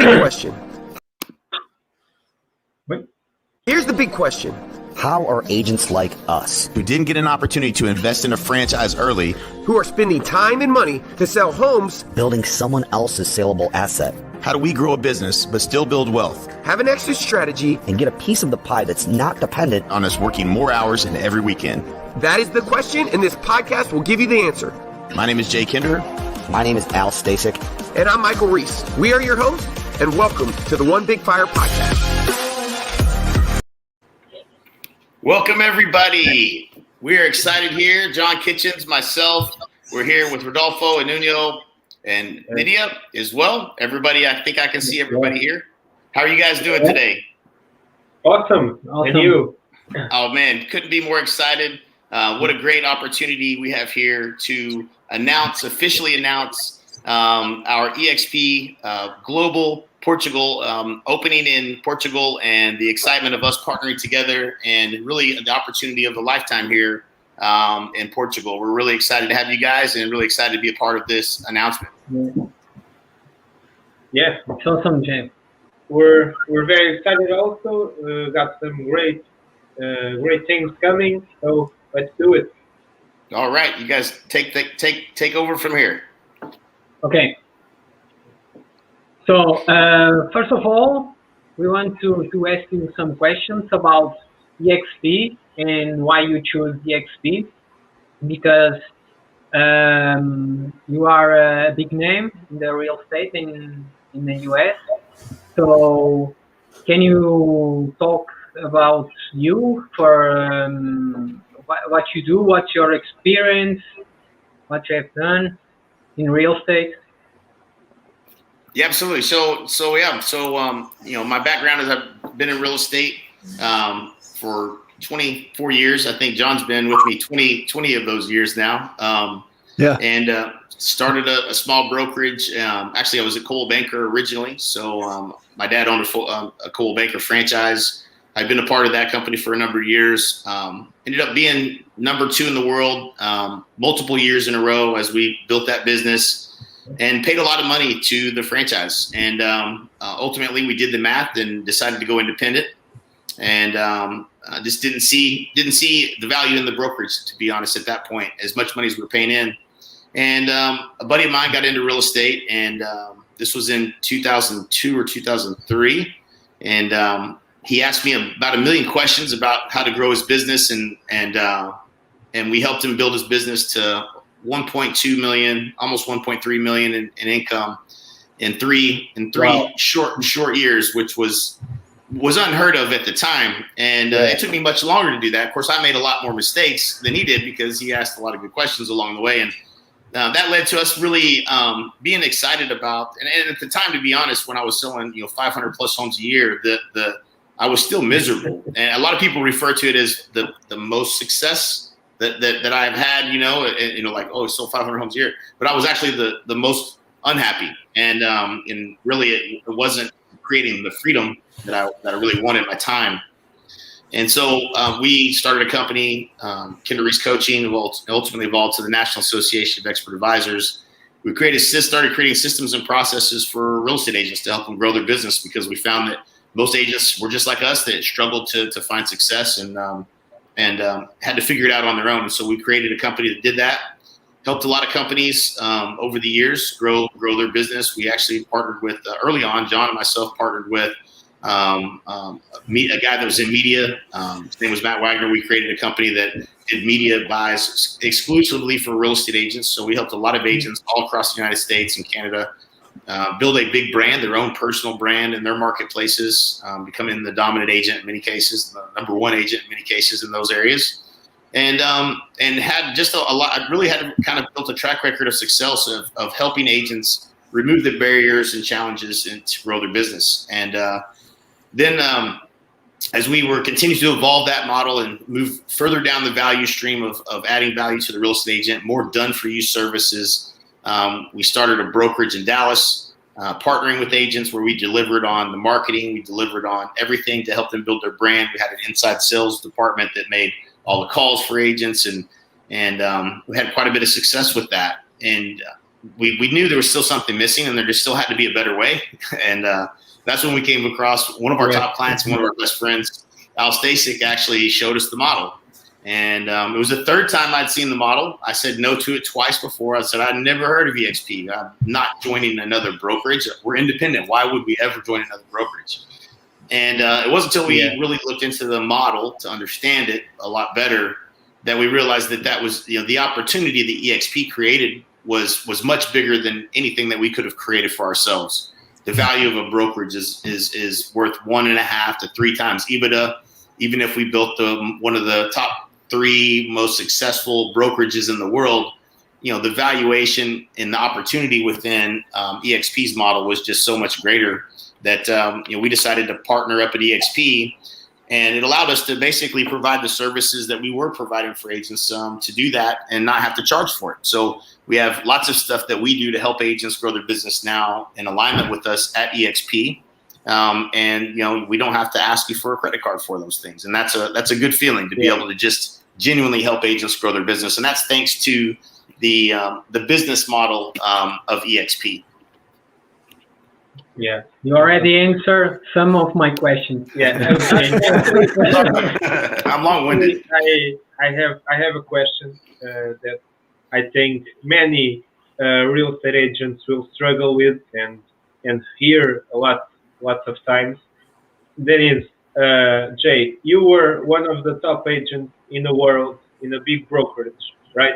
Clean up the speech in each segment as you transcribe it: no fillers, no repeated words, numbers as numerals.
big question. Here's the big question. How are agents like us, who didn't get an opportunity to invest in a franchise early, who are spending time and money to sell homes, building someone else's saleable asset? How do we grow a business but still build wealth? Have an exit strategy, and get a piece of the pie that's not dependent on us working more hours and every weekend? That is the question, and this podcast will give you the answer. My name is Jay Kinder. My name is Al Stasik. And I'm Michael Reese. We are your hosts, and welcome to the One Big Fire Podcast. Welcome, everybody. We are excited here. John Kitchens, myself. We're here with Rodolfo and Nuno and Nydia as well. Everybody, I think I can see everybody here. How are you guys doing today? Awesome. And you? Oh, man, couldn't be more excited. What a great opportunity we have here to officially announce our EXP Global Portugal opening in Portugal, and the excitement of us partnering together, and really the opportunity of a lifetime here in Portugal. We're really excited to have you guys, and really excited to be a part of this announcement. Yeah, it's awesome, James. We're very excited also. Got some great things coming, so let's do it. All right, you guys take over from here. Okay. So first of all, we want to ask you some questions about EXP and why you chose EXP, because you are a big name in the real estate in the US. So can you talk about you for what you do, what's your experience, what you have done in real estate? Yeah, absolutely. So my background is I've been in real estate for 24 years. I think John's been with me 20 of those years now. And started a small brokerage. Actually, I was a Coldwell Banker originally. So my dad owned a Coldwell Banker franchise. I've been a part of that company for a number of years. Ended up being number 2 in the world multiple years in a row as we built that business, and paid a lot of money to the franchise. And ultimately, we did the math and decided to go independent, and just didn't see the value in the brokerage, to be honest, at that point, as much money as we were paying in. And a buddy of mine got into real estate, and this was in 2002 or 2003, and he asked me about 1 million questions about how to grow his business, and we helped him build his business to 1.2 million, almost 1.3 million in income in three wow. short years, which was unheard of at the time. And it took me much longer to do that. Of course, I made a lot more mistakes than he did because he asked a lot of good questions along the way. And that led to us really being excited about, and at the time, to be honest, when I was selling 500 plus homes a year, I was still miserable. And a lot of people refer to it as the most success that I've had, like, oh, sold 500 homes a year. But I was actually the most unhappy. And really it wasn't creating the freedom that I really wanted at my time. And so we started a company, Reese Coaching, ultimately evolved to the National Association of Expert Advisors. We started creating systems and processes for real estate agents to help them grow their business, because we found that most agents were just like us, that struggled to find success and had to figure it out on their own. And so we created a company that did that, helped a lot of companies over the years grow their business. We actually partnered with, early on, John and myself partnered with a guy that was in media. His name was Matt Wagner. We created a company that did media buys exclusively for real estate agents. So we helped a lot of agents all across the United States and Canada build a big brand, their own personal brand in their marketplaces, becoming the dominant agent in many cases, the number 1 agent in many cases in those areas, and had just a lot. I really had kind of built a track record of success of helping agents remove the barriers and challenges and to grow their business. And then as we were continuing to evolve that model and move further down the value stream of adding value to the real estate agent, more done-for-you services, we started a brokerage in Dallas, partnering with agents, where we delivered on the marketing, we delivered on everything to help them build their brand. We had an inside sales department that made all the calls for agents, and we had quite a bit of success with that. And we knew there was still something missing, and there just still had to be a better way. And that's when we came across one of our top clients, one of our best friends, Al Stasic, actually showed us the model. And it was the third time I'd seen the model. I said no to it twice before. I said, I'd never heard of EXP. I'm not joining another brokerage. We're independent. Why would we ever join another brokerage? And it wasn't until we really looked into the model to understand it a lot better that we realized that was, the opportunity that EXP created was much bigger than anything that we could have created for ourselves. The value of a brokerage is worth 1.5 to 3 times EBITDA. Even if we built one of the top 3 most successful brokerages in the world, the valuation and the opportunity within EXP's model was just so much greater that we decided to partner up at EXP, and it allowed us to basically provide the services that we were providing for agents to do that and not have to charge for it. So we have lots of stuff that we do to help agents grow their business now in alignment with us at EXP. And we don't have to ask you for a credit card for those things, and that's a good feeling to be able to just genuinely help agents grow their business, and that's thanks to the business model of EXP. Yeah, you already answered some of my questions. Yeah, I'm long-winded. I have a question that I think many real estate agents will struggle with and hear lots of times. That is, Jay, you were one of the top agents in the world in a big brokerage, right?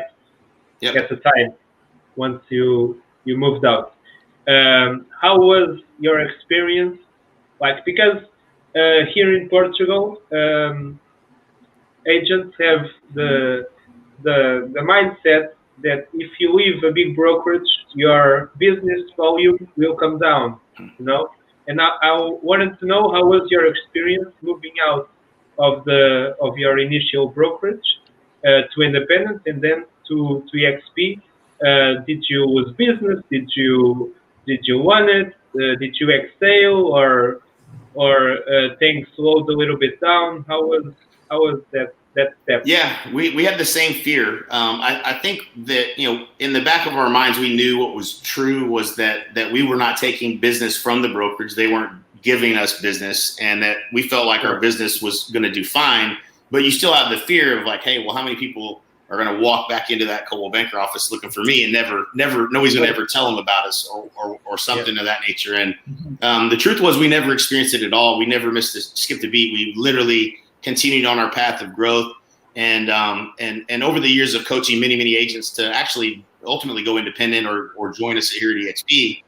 Yep. At the time, once you moved out. How was your experience? Because here in Portugal, agents have the mindset that if you leave a big brokerage, your business volume will come down, And I wanted to know, how was your experience moving out of your initial brokerage to independent and then to EXP? Did you lose business? Did you want it? Did you exhale or things slowed a little bit down? How was that step? Yeah, we had the same fear. I think that in the back of our minds, we knew what was true was that we were not taking business from the brokerage. They weren't giving us business, and that we felt like our business was going to do fine. But you still have the fear of like, hey, well, how many people are going to walk back into that Coldwell Banker office looking for me and nobody's going to ever tell them about us or something of that nature. And the truth was, we never experienced it at all. We never skipped a beat. We literally continued on our path of growth. And over the years of coaching many agents to actually ultimately go independent or join us here at EXP,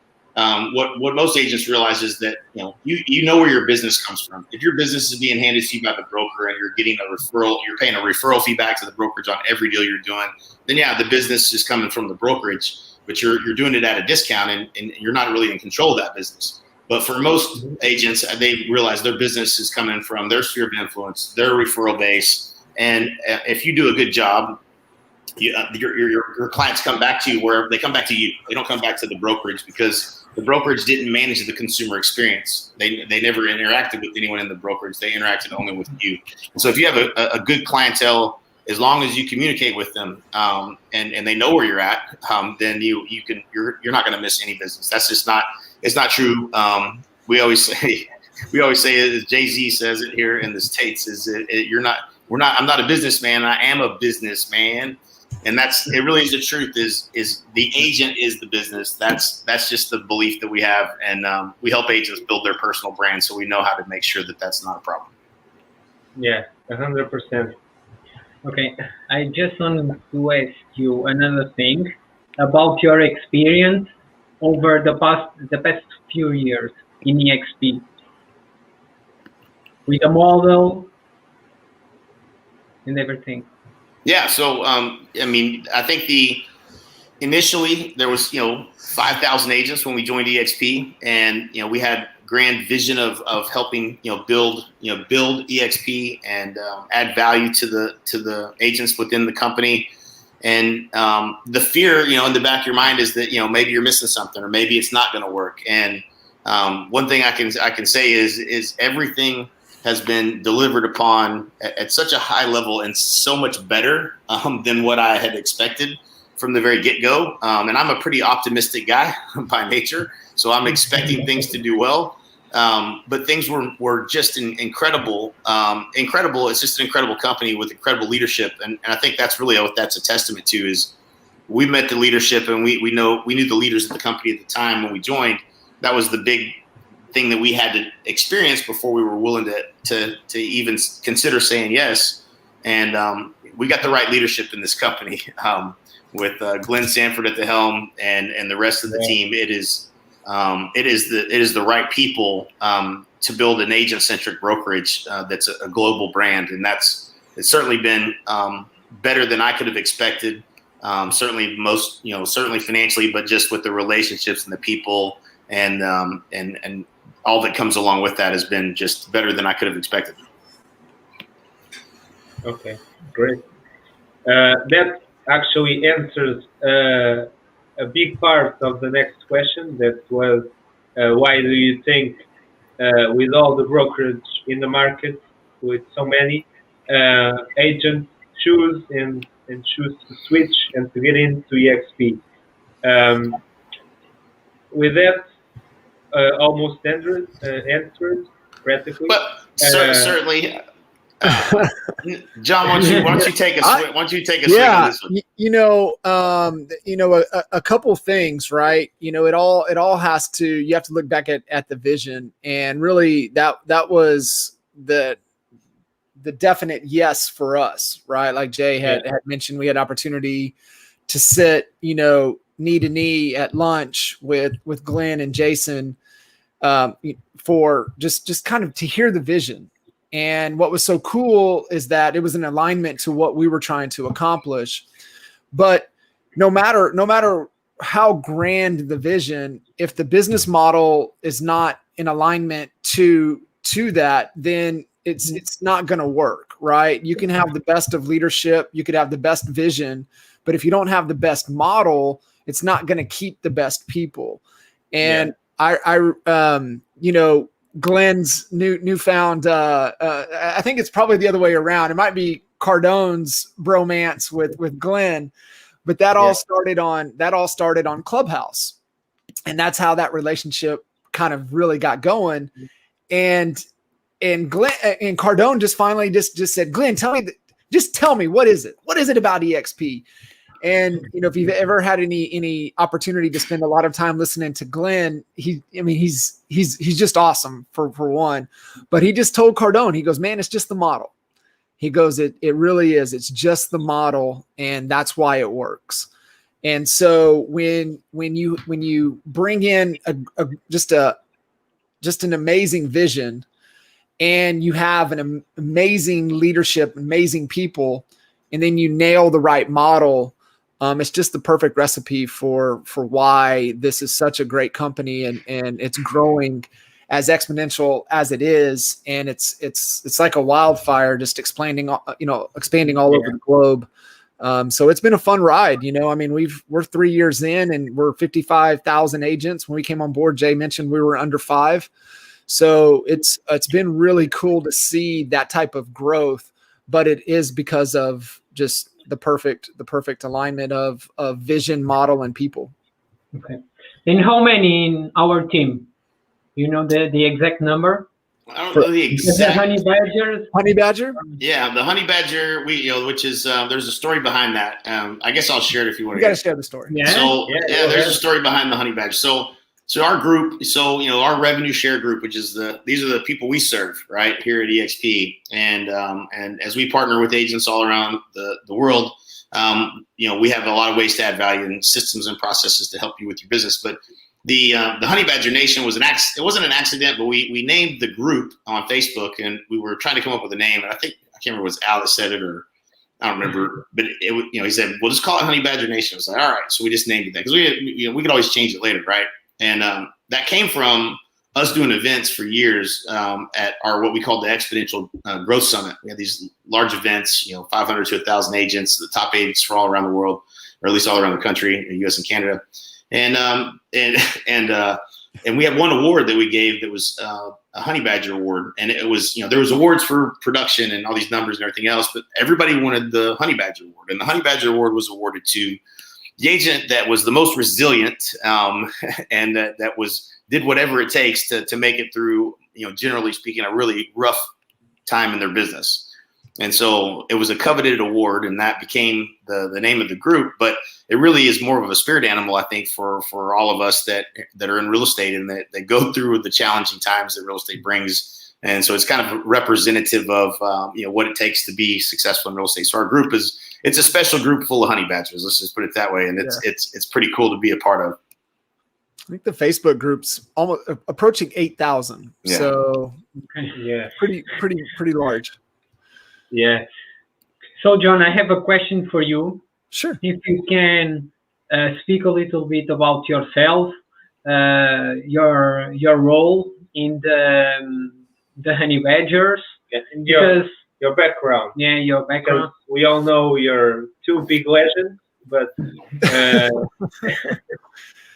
what most agents realize is that you know where your business comes from. If your business is being handed to you by the broker and you're getting a referral, you're paying a referral fee back to the brokerage on every deal you're doing, then the business is coming from the brokerage, but you're doing it at a discount and you're not really in control of that business. But for most agents, they realize their business is coming from their sphere of influence, their referral base, and if you do a good job, your clients come back to you where they come back to you. They don't come back to the brokerage because the brokerage didn't manage the consumer experience. They never interacted with anyone in the brokerage. They interacted only with you. And so if you have a good clientele, as long as you communicate with them and they know where you're at, then you're not going to miss any business. That's just not. It's not true. We always say, as Jay-Z says it here in the States, I'm not a businessman. I am a businessman. And it really is the truth is the agent is the business. That's just the belief that we have. And we help agents build their personal brand. So we know how to make sure that that's not a problem. Yeah, 100%. Okay. I just wanted to ask you another thing about your experience over the past few years in EXP with the model and everything. Yeah. So, I think initially there was, 5,000 agents when we joined EXP, and, we had grand vision of helping, build EXP and add value to the agents within the company. And the fear, in the back of your mind is that, maybe you're missing something or maybe it's not going to work. And one thing I can say is everything has been delivered upon at such a high level and so much better than what I had expected from the very get-go. And I'm a pretty optimistic guy by nature, so I'm expecting things to do well. But things were just incredible. Incredible. It's just an incredible company with incredible leadership. And I think that's really what that's a testament to is we met the leadership, and we knew the leaders of the company at the time when we joined. That was the big thing that we had to experience before we were willing to even consider saying yes. And we got the right leadership in this company with Glenn Sanford at the helm and the rest of the team. It is the right people to build an agent-centric brokerage that's a global brand, and it's certainly been better than I could have expected. Certainly certainly financially, but just with the relationships and the people and all that comes along with that has been just better than I could have expected. Okay, great. That actually answers a big part of the next question. That was, why do you think, with all the brokerage in the market, with so many agents choose to switch and to get into EXP? With that, almost answered practically. But certainly. John, why don't you take a swing on this one? A couple things, right? It all has to, you have to look back at the vision, and really that was the definite yes for us, right? Like Jay had mentioned, we had opportunity to sit, knee to knee at lunch with Glenn and Jason for just kind of to hear the vision. And what was so cool is that it was an alignment to what we were trying to accomplish. But no matter how grand the vision, if the business model is not in alignment to that, then it's not going to work, right? You can have the best of leadership, you could have the best vision, but if you don't have the best model, it's not going to keep the best people. And Glenn's newfound, I think it's probably the other way around. It might be Cardone's bromance with Glenn, but that all started on Clubhouse, and that's how that relationship kind of really got going. And Glenn and Cardone just finally just said, Glenn, tell me what is it about EXP? And if you've ever had any opportunity to spend a lot of time listening to Glenn, he's just awesome for one. But he just told Cardone, he goes, man, it's just the model. He goes, it really is. It's just the model, and that's why it works. And so when you bring in just an amazing vision, and you have an amazing leadership, amazing people, and then you nail the right model, it's just the perfect recipe for why this is such a great company, and it's growing as exponential as it is, and it's like a wildfire, just expanding all over the globe. So it's been a fun ride. We're 3 years in, and we're 55,000 agents. When we came on board, Jay mentioned we were under 5. So it's been really cool to see that type of growth, but it is because of just the perfect alignment of vision, model, and people. Okay. And how many in our team? The exact number? I don't know the exact. Honey Badger? Yeah, the Honey Badger. Which is there's a story behind that. I guess I'll share it if you want to. You got to share the story. Yeah. So there's a story behind the Honey Badger. So our group, our revenue share group, which is these are the people we serve right here at EXP, and as we partner with agents all around the world, we have a lot of ways to add value and systems and processes to help you with your business. But the Honey Badger Nation was it wasn't an accident, but we named the group on Facebook, and we were trying to come up with a name, and I can't remember if it was Al that said it or I don't remember, but he said, we'll just call it Honey Badger Nation. I was like, all right, so we just named it that because we could always change it later, right? And that came from us doing events for years at our what we call the Exponential Growth Summit. We had these large events, 500 to 1,000 agents, the top agents from all around the world, or at least all around the country, the U.S. and Canada. And we had one award that we gave that was a Honey Badger Award, and it was there was awards for production and all these numbers and everything else, but everybody wanted the Honey Badger Award, and the Honey Badger Award was awarded to the agent that was the most resilient, and that did whatever it takes to make it through, generally speaking, a really rough time in their business. And so it was a coveted award, and that became the name of the group. But it really is more of a spirit animal, I think, for all of us that are in real estate and that go through the challenging times that real estate brings. And so it's kind of representative of what it takes to be successful in real estate. So our group it's a special group full of honey badgers. Let's just put it that way. And it's pretty cool to be a part of. I think the Facebook group's almost approaching 8,000. Yeah. So pretty large. Yeah. So John, I have a question for you. Sure. If you can speak a little bit about yourself, your role in the honey badgers, and your background. Yeah, your background. Because we all know you're two big legends, but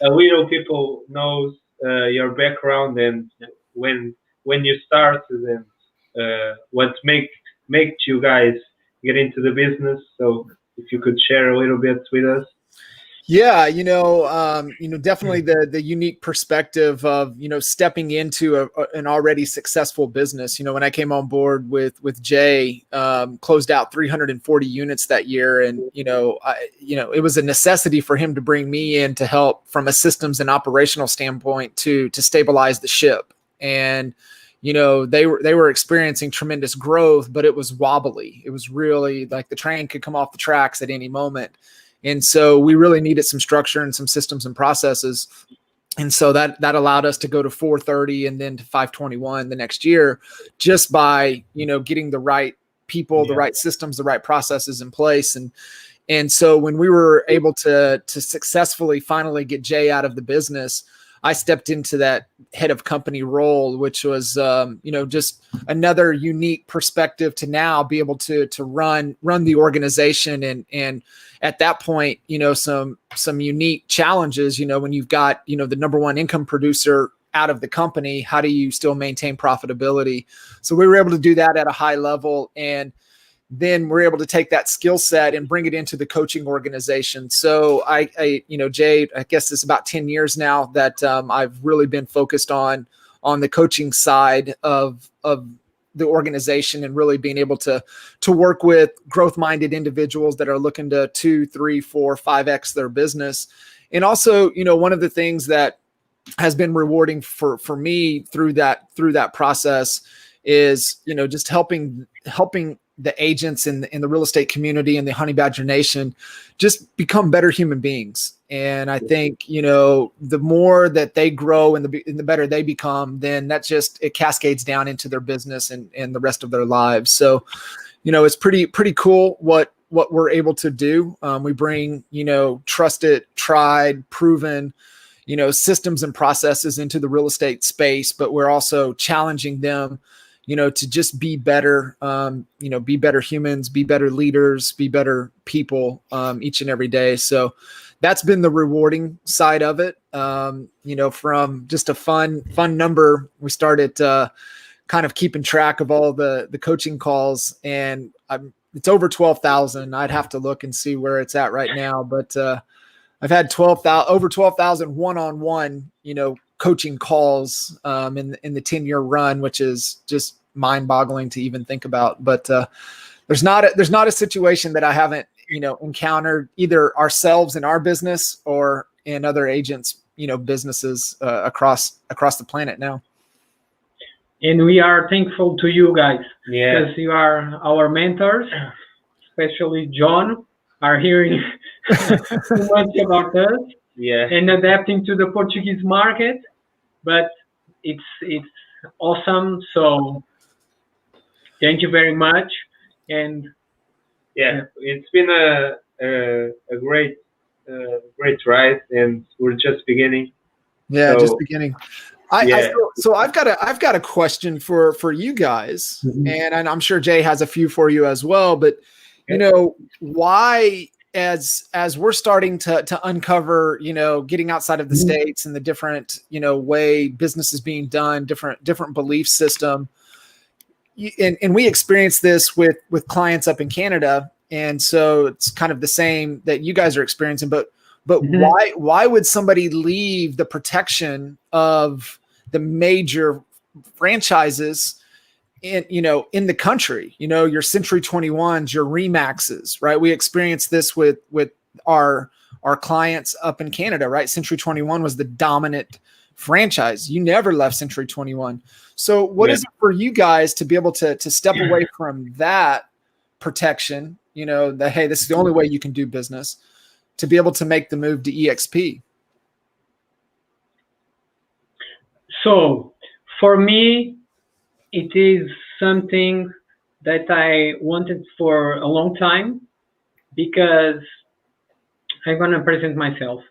a little people knows your background and when you started and what make you guys get into the business. So if you could share a little bit with us. Yeah, definitely the unique perspective of, stepping into an already successful business. When I came on board with Jay, closed out 340 units that year. And, it was a necessity for him to bring me in to help from a systems and operational standpoint to stabilize the ship. And, they were experiencing tremendous growth, but it was wobbly. It was really like the train could come off the tracks at any moment. And so we really needed some structure and some systems and processes. And so that allowed us to go to 430 and then to 521 the next year, just by, getting the right people, the right systems, the right processes in place. And so when we were able to successfully finally get Jay out of the business, I stepped into that head of company role, which was, just another unique perspective to now be able to run the organization. And at that point, some unique challenges, when you've got, the number one income producer out of the company, how do you still maintain profitability? So we were able to do that at a high level. And then we're able to take that skill set and bring it into the coaching organization. So Jay, I guess it's about 10 years now that I've really been focused on the coaching side of the organization and really being able to work with growth-minded individuals that are looking to 2, 3, 4, 5x their business. And also, one of the things that has been rewarding for me through that process is, just helping the agents in the real estate community and the Honey Badger Nation just become better human beings. And I think, the more that they grow and the better they become, then it cascades down into their business and the rest of their lives. So, it's pretty cool what we're able to do. We bring, trusted, tried, proven, systems and processes into the real estate space, but we're also challenging them, to just be better, be better humans, be better leaders, be better people, each and every day. So that's been the rewarding side of it. From just a fun number, we started, kind of keeping track of all the coaching calls, and it's over 12,000. I'd have to look and see where it's at right now, but, I've had over 12,000 one-on-one, coaching calls in the 10-year run, which is just mind-boggling to even think about. But there's not a situation that I haven't encountered either ourselves in our business or in other agents businesses across the planet now. And we are thankful to you guys Yeah. because you are our mentors, especially John, are hearing too much about us. Yeah. And adapting to the Portuguese market, but it's awesome. So thank you very much. And it's been a great ride, and we're just beginning. Yeah, just beginning. So I've got a question for you guys, and I'm sure Jay has a few for you as well. But why? As we're starting to uncover, getting outside of the States and the different, way business is being done, different belief system. And we experience this with clients up in Canada. And so it's kind of the same that you guys are experiencing, but But why would somebody leave the protection of the major franchises in the country? Your Century 21s, your Remaxes, right? We experienced this with our clients up in Canada, right? Century 21 was the dominant franchise. You never left Century 21. So what is it for you guys to be able to step away from that protection, that, hey, this is the only way you can do business, to be able to make the move to EXP? So for me, it is something that I wanted for a long time, because I'm going to present myself.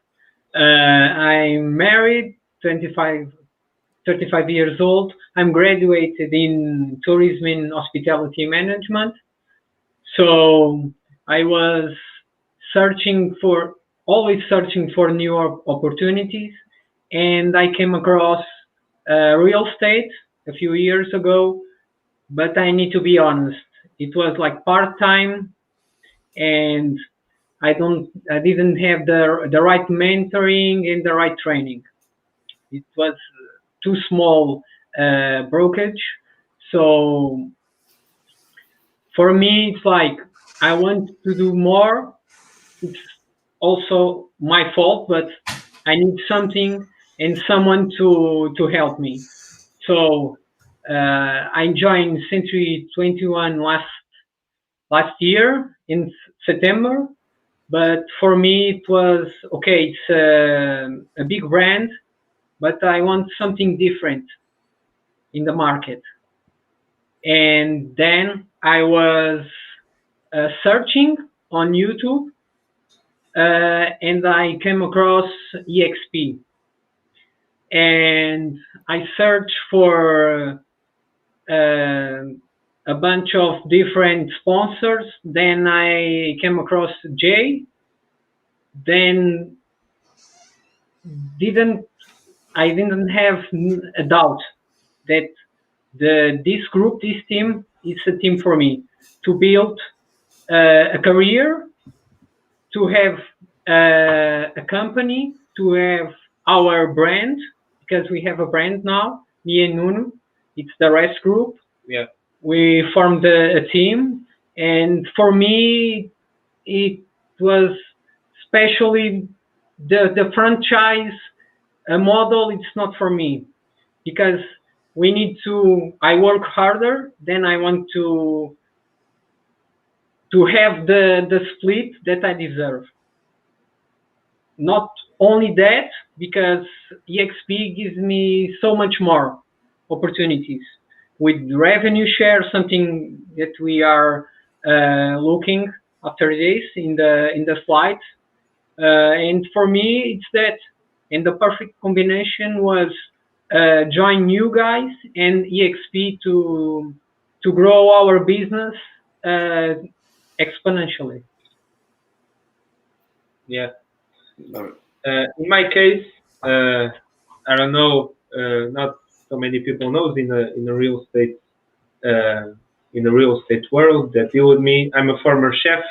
I'm married, 35 years old. I'm graduated in tourism and hospitality management. So I was always searching for new opportunities. And I came across real estate a few years ago, but I need to be honest, it was like part-time, and I didn't have the right mentoring and the right training. It was too small brokerage. So for me, it's like I want to do more. It's also my fault, but I need something and someone to help me. So I joined Century 21 last year in September. But for me, it was okay. It's a big brand, but I want something different in the market. And then I was searching on YouTube, and I came across EXP. And I searched for a bunch of different sponsors. Then I came across Jay. Then I didn't have a doubt that this team is a team for me to build a career, to have a company, to have our brand, because we have a brand now, me and Nuno. It's the Rest Group. Yeah. We formed a team, and for me, it was especially the franchise model. It's not for me, because I work harder, then I want to have the split that I deserve. Not only that, because EXP gives me so much more opportunities with revenue share, something that we are looking after this in the slides. And for me, it's that. And the perfect combination was join you guys and EXP to grow our business exponentially. Yeah. In my case, I don't know, not so many people knows in the real estate world that deal with me. I'm a former chef,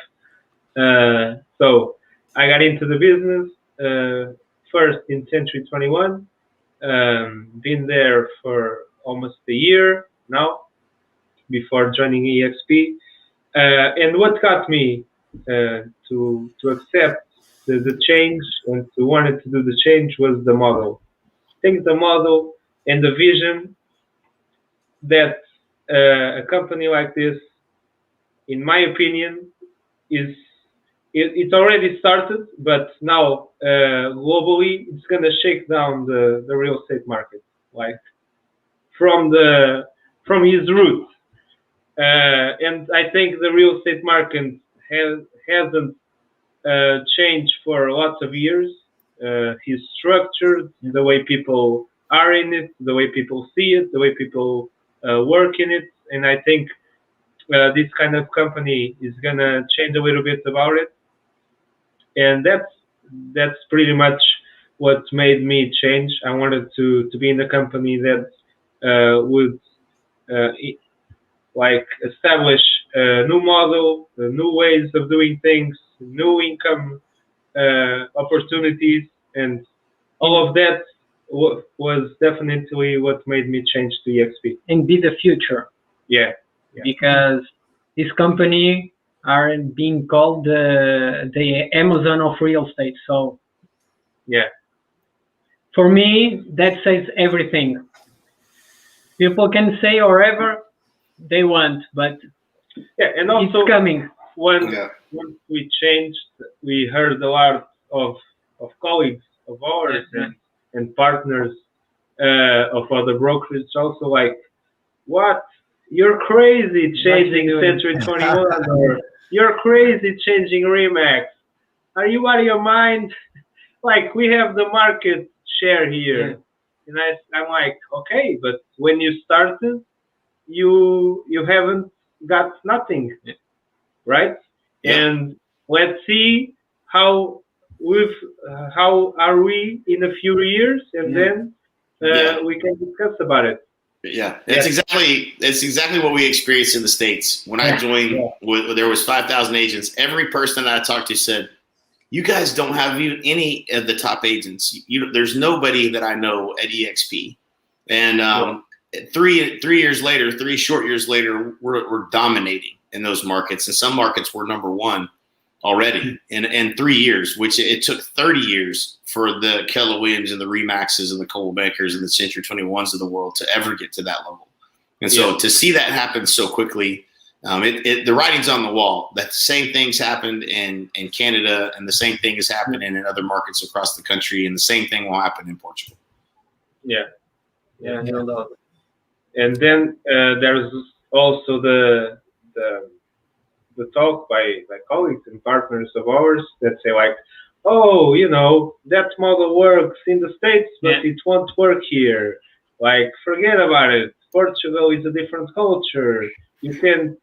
so I got into the business first in Century 21. Been there for almost a year now before joining EXP. And what got me to accept the change and to wanted to do the change was the model. I think the model and the vision that a company like this, in my opinion, it's already started, but now globally it's going to shake down the real estate market, like from his roots. And I think the real estate market hasn't changed for lots of years. He's structured, the way people are in it, the way people see it, the way people work in it, and I think this kind of company is gonna change a little bit about it, and that's pretty much what made me change. I wanted to be in a company that would like establish a new model, new ways of doing things, new income opportunities, and all of that was definitely what made me change to EXP. And be the future. Yeah. Because this company are being called the Amazon of real estate. So yeah, for me, that says everything. People can say whatever they want, but and also it's coming. Once we changed, we heard a lot of colleagues of ours and partners of other brokerages also like, what? You're crazy changing Century 21, or you're crazy changing Remax. Are you out of your mind? Like, we have the market share here. And I'm like, okay, but when you started, you haven't got nothing, right? And let's see how are we in a few years, and then we can discuss about it. Yeah, it's exactly what we experienced in the States. When I joined, there was 5,000 agents. Every person that I talked to said, "You guys don't have even any of the top agents. There's nobody that I know at EXP." And 3 short years later, we're dominating in those markets. In some markets, we're number one already in 3 years, which it took 30 years for the Keller Williams and the Remaxes and the Coldwell Bankers and the Century 21s of the world to ever get to that level. And so to see that happen so quickly, the writing's on the wall. That the same things happened in Canada, and the same thing is happening in other markets across the country, and the same thing will happen in Portugal. No doubt. And then there's also the talk by colleagues and partners of ours that say like, oh, that model works in the States, but it won't work here. Like, forget about it. Portugal is a different culture. You can,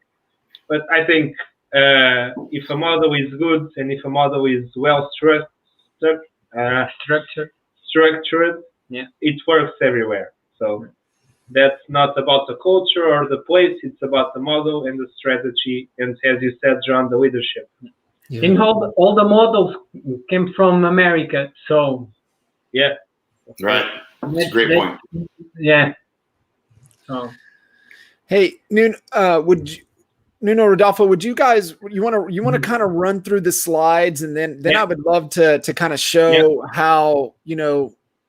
but I think if a model is good and if a model is well structured, it works everywhere. So that's not about the culture or the place. It's about the model and the strategy. And as you said, John, the leadership. Yeah. And all the models came from America. So right. That's a great point. Yeah. So, hey, Nuno, Rodolfo, would you guys you want to kind of run through the slides, and then I would love to kind of show how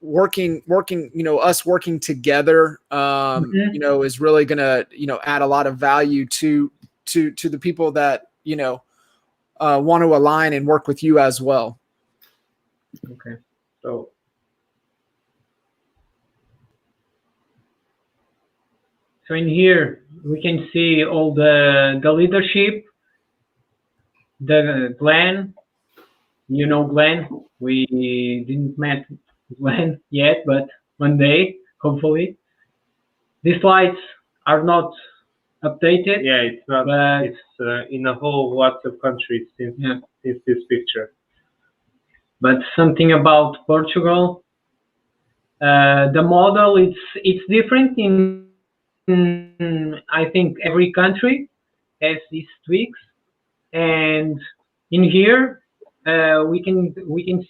working us working together is really gonna add a lot of value to the people that want to align and work with you as well. Okay, so in here we can see all the leadership, the Glenn. Glenn. We didn't met Glenn yet, but one day, hopefully. These slides are not updated. Yeah, it's not. But it's in a whole lot of countries since this picture. But something about Portugal. The model it's different in I think every country has these tweaks, and in here we can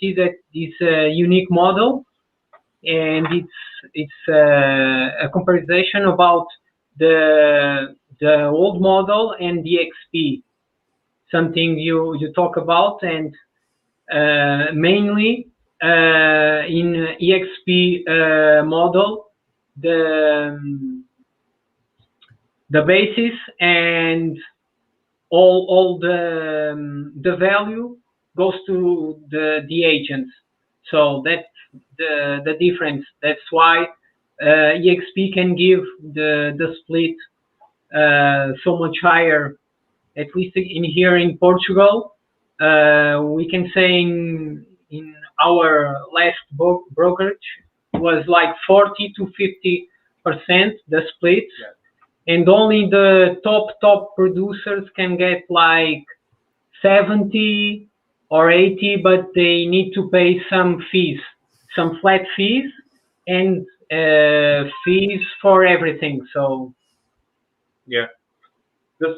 see that this unique model, and it's a comparison about the old model and the XP, something you talk about, and mainly in EXP model, the basis and all the value goes to the agents. So that's the difference. That's why EXP can give the split so much higher. At least in here in Portugal, we can say in our last brokerage was like 40 to 50% the split, and only the top producers can get like 70 or 80, but they need to pay some fees, some flat fees, and fees for everything. So the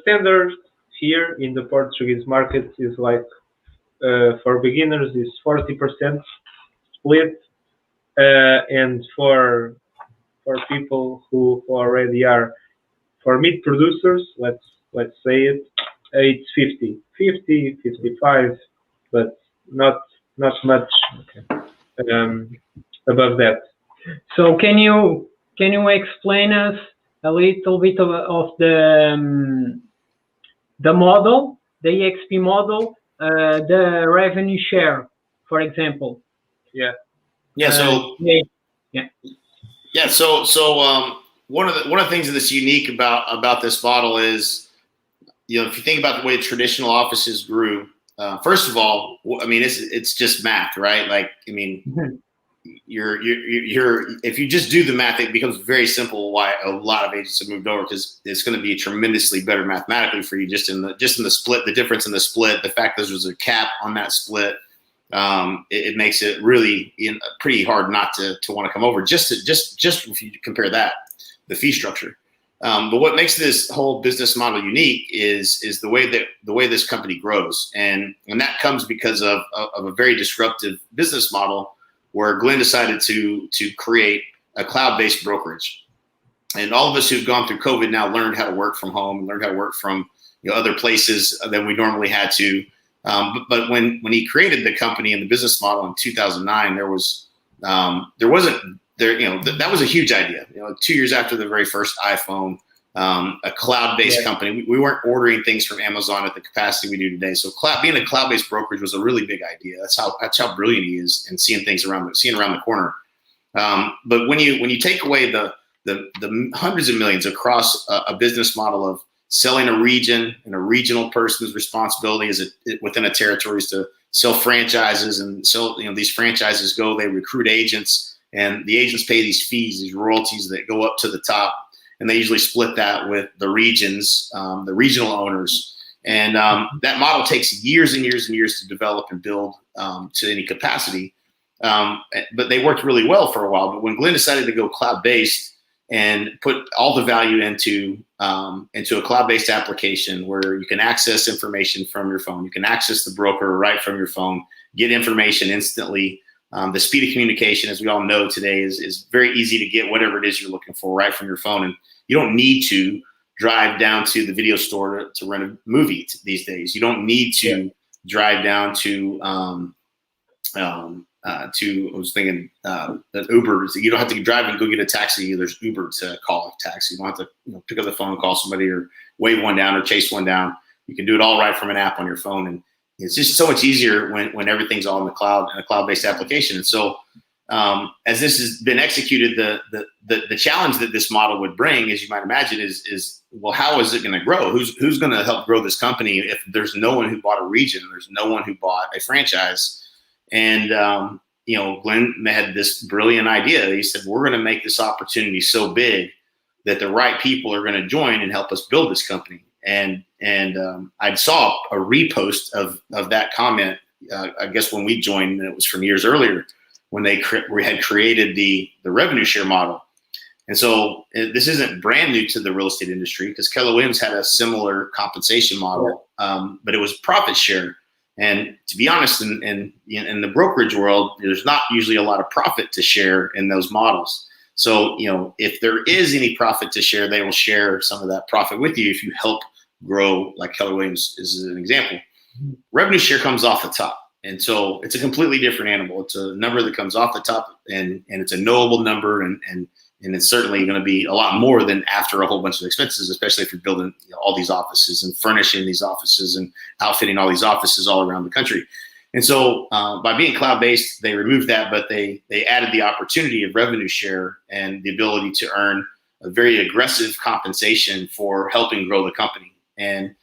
standard here in the Portuguese market is like for beginners is 40% split, and for people who already are, for meat producers, let's say it's 50, 55, but not much above that. So can you explain us a little bit of the model, the EXP model, the revenue share, for example? Yeah. So one of the things that's unique about this model is, if you think about the way traditional offices grew, first of all, I mean, it's just math, right? Like, I mean, you're if you just do the math, it becomes very simple why a lot of agents have moved over, because it's going to be tremendously better mathematically for you just in the split, the difference in the split, the fact that there's a cap on that split. It makes it really pretty hard not to want to come over. Just if you compare that, the fee structure. But what makes this whole business model unique is the way this company grows, and that comes because of a very disruptive business model where Glenn decided to create a cloud-based brokerage. And all of us who've gone through COVID now learned how to work from home and learned how to work from other places than we normally had to. But when he created the company and the business model in 2009, that was a huge idea. 2 years after the very first iPhone, a cloud-based company. We weren't ordering things from Amazon at the capacity we do today. So being a cloud-based brokerage was a really big idea. That's how brilliant he is in seeing things around the corner. But when you take away the hundreds of millions across a business model of selling a region, and a regional person's responsibility within a territory is to sell franchises, and so these franchises they recruit agents, and the agents pay these fees, these royalties that go up to the top. And they usually split that with the regions, the regional owners. And that model takes years and years and years to develop and build to any capacity. But they worked really well for a while. But when Glenn decided to go cloud-based and put all the value into a cloud-based application where you can access information from your phone, you can access the broker right from your phone, get information instantly. The speed of communication, as we all know today, is very easy to get whatever it is you're looking for right from your phone. And you don't need to drive down to the video store to rent a movie these days. You don't need to drive down to I was thinking that Uber. You don't have to drive and go get a taxi. There's Uber to call a taxi. You don't have to pick up the phone and call somebody or wave one down or chase one down. You can do it all right from an app on your phone. And it's just so much easier when everything's all in the cloud, in a cloud-based application. And so as this has been executed, the challenge that this model would bring, as you might imagine, is well, how is it going to grow? Who's going to help grow this company if there's no one who bought a region, there's no one who bought a franchise? And Glenn had this brilliant idea. He said, we're going to make this opportunity so big that the right people are going to join and help us build this company. And I saw a repost of that comment, I guess when we joined, and it was from years earlier, when we had created the revenue share model. And so this isn't brand new to the real estate industry, because Keller Williams had a similar compensation model, but it was profit share. And to be honest, in the brokerage world, there's not usually a lot of profit to share in those models. So, if there is any profit to share, they will share some of that profit with you if you help grow, like Keller Williams is an example. Revenue share comes off the top. And so it's a completely different animal. It's a number that comes off the top, and it's a knowable number, and it's certainly going to be a lot more than after a whole bunch of expenses, especially if you're building all these offices and furnishing these offices and outfitting all these offices all around the country. And so by being cloud-based, they removed that, but they added the opportunity of revenue share and the ability to earn a very aggressive compensation for helping grow the company. And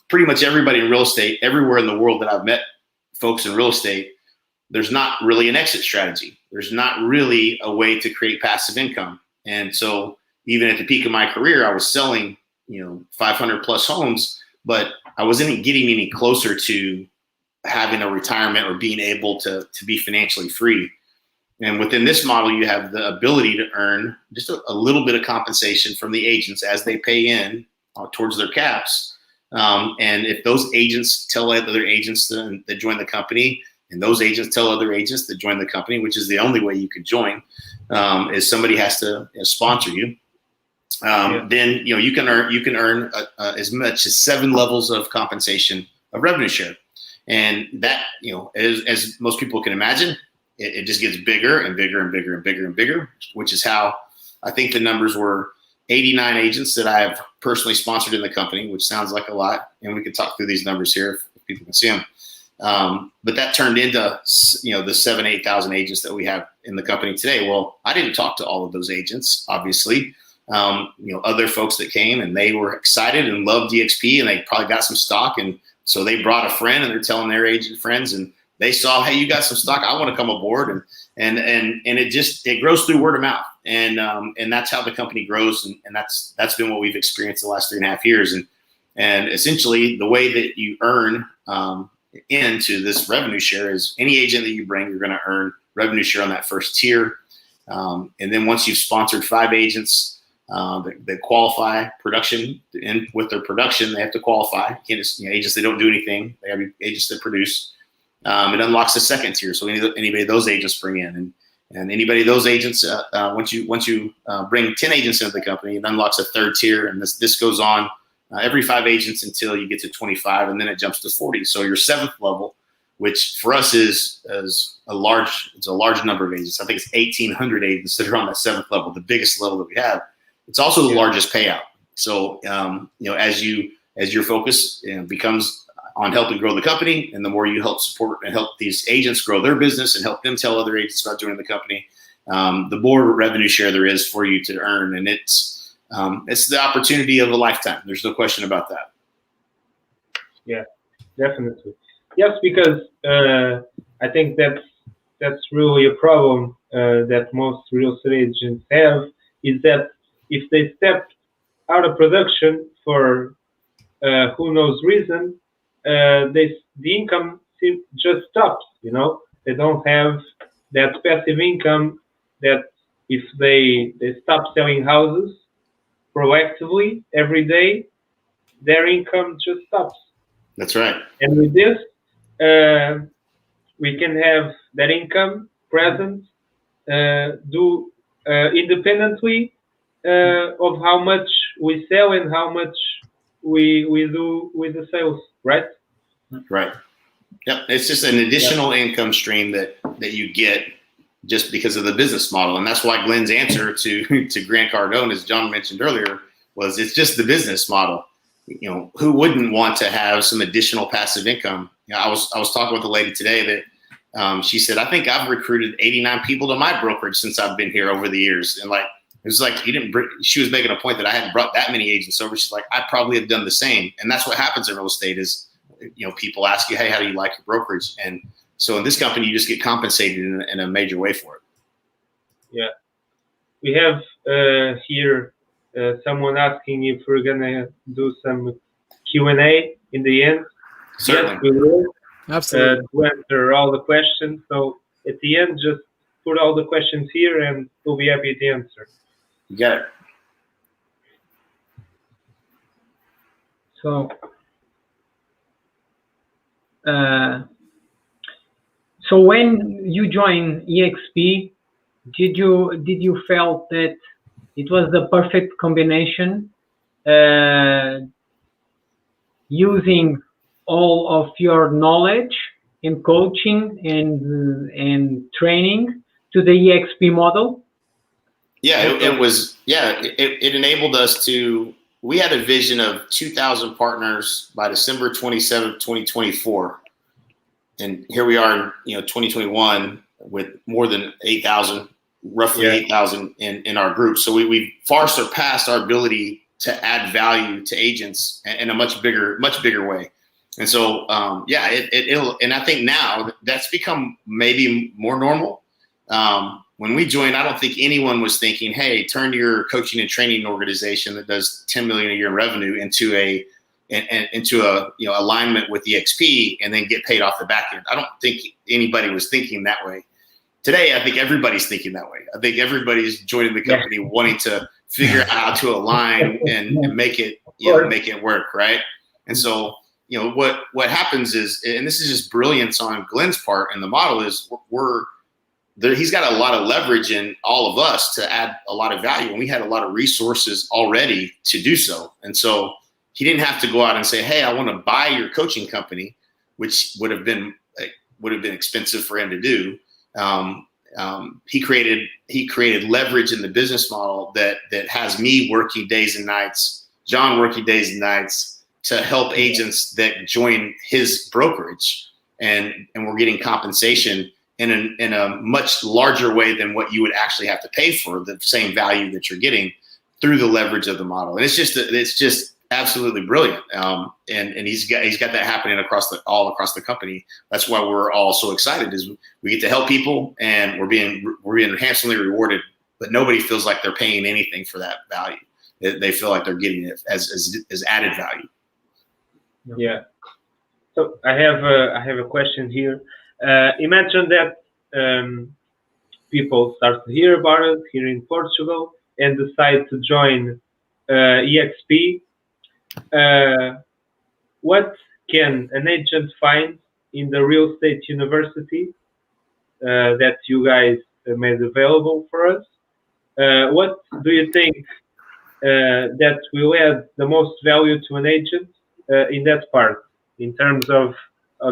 pretty much everybody in real estate, everywhere in the world that I've met folks in real estate, there's not really an exit strategy. There's not really a way to create passive income. And so even at the peak of my career, I was selling, 500 plus homes, but I wasn't getting any closer to having a retirement or being able to be financially free. And within this model, you have the ability to earn just a little bit of compensation from the agents as they pay in towards their caps. And if those agents tell other agents that join the company, and those agents tell other agents that join the company, which is the only way you can join, is somebody has to sponsor you. Then you can earn as much as 7 levels of compensation of revenue share, and that as most people can imagine, it just gets bigger and bigger and bigger and bigger and bigger, which is how I think the numbers were 89 agents that I have personally sponsored in the company, which sounds like a lot, and we can talk through these numbers here if people can see them. But that turned into the 7,000-8,000 agents that we have in the company today. Well, I didn't talk to all of those agents, obviously. Other folks that came and they were excited and loved DXP, and they probably got some stock, and so they brought a friend and they're telling their agent friends, and they saw, hey, you got some stock, I want to come aboard, and it grows through word of mouth, and that's how the company grows, and that's been what we've experienced the last 3.5 years, and essentially the way that you earn into this revenue share is any agent that you bring, you're going to earn revenue share on that first tier, and then once you've sponsored 5 agents that qualify production, and with their production they have to qualify. You can't just agents that don't do anything, they have agents that produce. It unlocks the second tier, so anybody those agents bring in, and anybody those agents once you bring 10 agents into the company, it unlocks a third tier, and this goes on every 5 agents until you get to 25, and then it jumps to 40. So your 7th level, which for us is a large number of agents. I think it's 1,800 agents that are on that 7th level, the biggest level that we have. It's also the largest payout. So as your focus becomes on helping grow the company, and the more you help support and help these agents grow their business and help them tell other agents about joining the company, the more revenue share there is for you to earn, and it's the opportunity of a lifetime. There's no question about that. Yeah, definitely. Yes, because I think that's really a problem that most real estate agents have, is that if they step out of production for who knows reason, the income just stops. They don't have that passive income that if they stop selling houses proactively every day, their income just stops. That's right. And with this, we can have that income present, do independently of how much we sell and how much we do with the sales, right? Right. Yep. It's just an additional income stream that you get just because of the business model. And that's why Glenn's answer to Grant Cardone, as John mentioned earlier, was it's just the business model. Who wouldn't want to have some additional passive income? I was talking with a lady today that she said, I think I've recruited 89 people to my brokerage since I've been here over the years. And it was like she was making a point that I hadn't brought that many agents over. She's like, I probably have done the same. And that's what happens in real estate is, people ask you, hey, how do you like your brokerage? And so in this company, you just get compensated in a major way for it. Yeah. We have here someone asking if we're going to do some Q&A in the end. Certainly. Yes, we will. Absolutely. To answer all the questions. So at the end, just put all the questions here and we'll be happy to answer. You got it. So when you joined EXP, did you felt that it was the perfect combination, using all of your knowledge in coaching and training to the EXP model? Yeah, it was. Yeah, it enabled us to. We had a vision of 2,000 partners by December 27th, 2024, and here we are in 2021 with more than 8,000, roughly 8,000 in our group. So we far surpassed our ability to add value to agents in a much bigger way. And so, it'll, and I think now that's become maybe more normal. When we joined, I don't think anyone was thinking, hey, turn your coaching and training organization that does $10 million a year in revenue into a alignment with EXP and then get paid off the back end. I don't think anybody was thinking that way. Today, I think everybody's thinking that way. I think everybody's joining the company wanting to figure out how to align and make it, make it work, right? And so, what happens is, and this is just brilliance on Glenn's part, and the model is he's got a lot of leverage in all of us to add a lot of value, and we had a lot of resources already to do so. And so he didn't have to go out and say, "Hey, I want to buy your coaching company," which would have been expensive for him to do. He created leverage in the business model that has me working days and nights, John working days and nights to help agents that join his brokerage, and we're getting compensation in a much larger way than what you would actually have to pay for the same value that you're getting through the leverage of the model. And it's just absolutely brilliant. And he's got that happening all across the company. That's why we're all so excited, is we get to help people, and we're being handsomely rewarded, but nobody feels like they're paying anything for that value. They feel like they're getting it as added value. Yeah. So I have a question here. You mentioned that people start to hear about it here in Portugal and decide to join EXP. What can an agent find in the real estate university that you guys made available for us? What do you think that will add the most value to an agent in that part, in terms of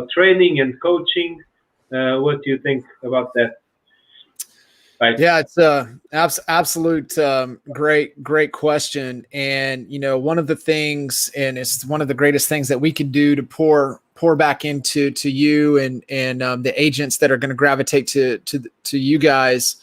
training and coaching? What do you think about that? Yeah, it's a absolute great question. And one of the things, and it's one of the greatest things that we can do to pour back into you and the agents that are going to gravitate to you guys,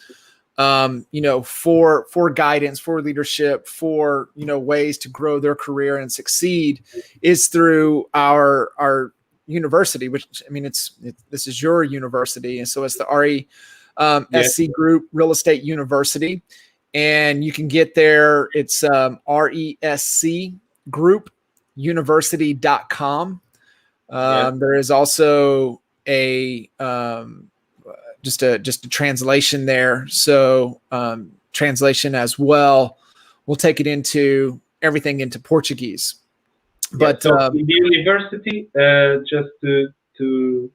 for guidance, for leadership, for ways to grow their career and succeed, is through our university. Which, I mean, this is your university, and so it's the RESC Group Real Estate University, and you can get there. It's RESC Group University.com. There is also a just a translation there. So translation as well. We'll take it into everything into Portuguese. But so in the university, just to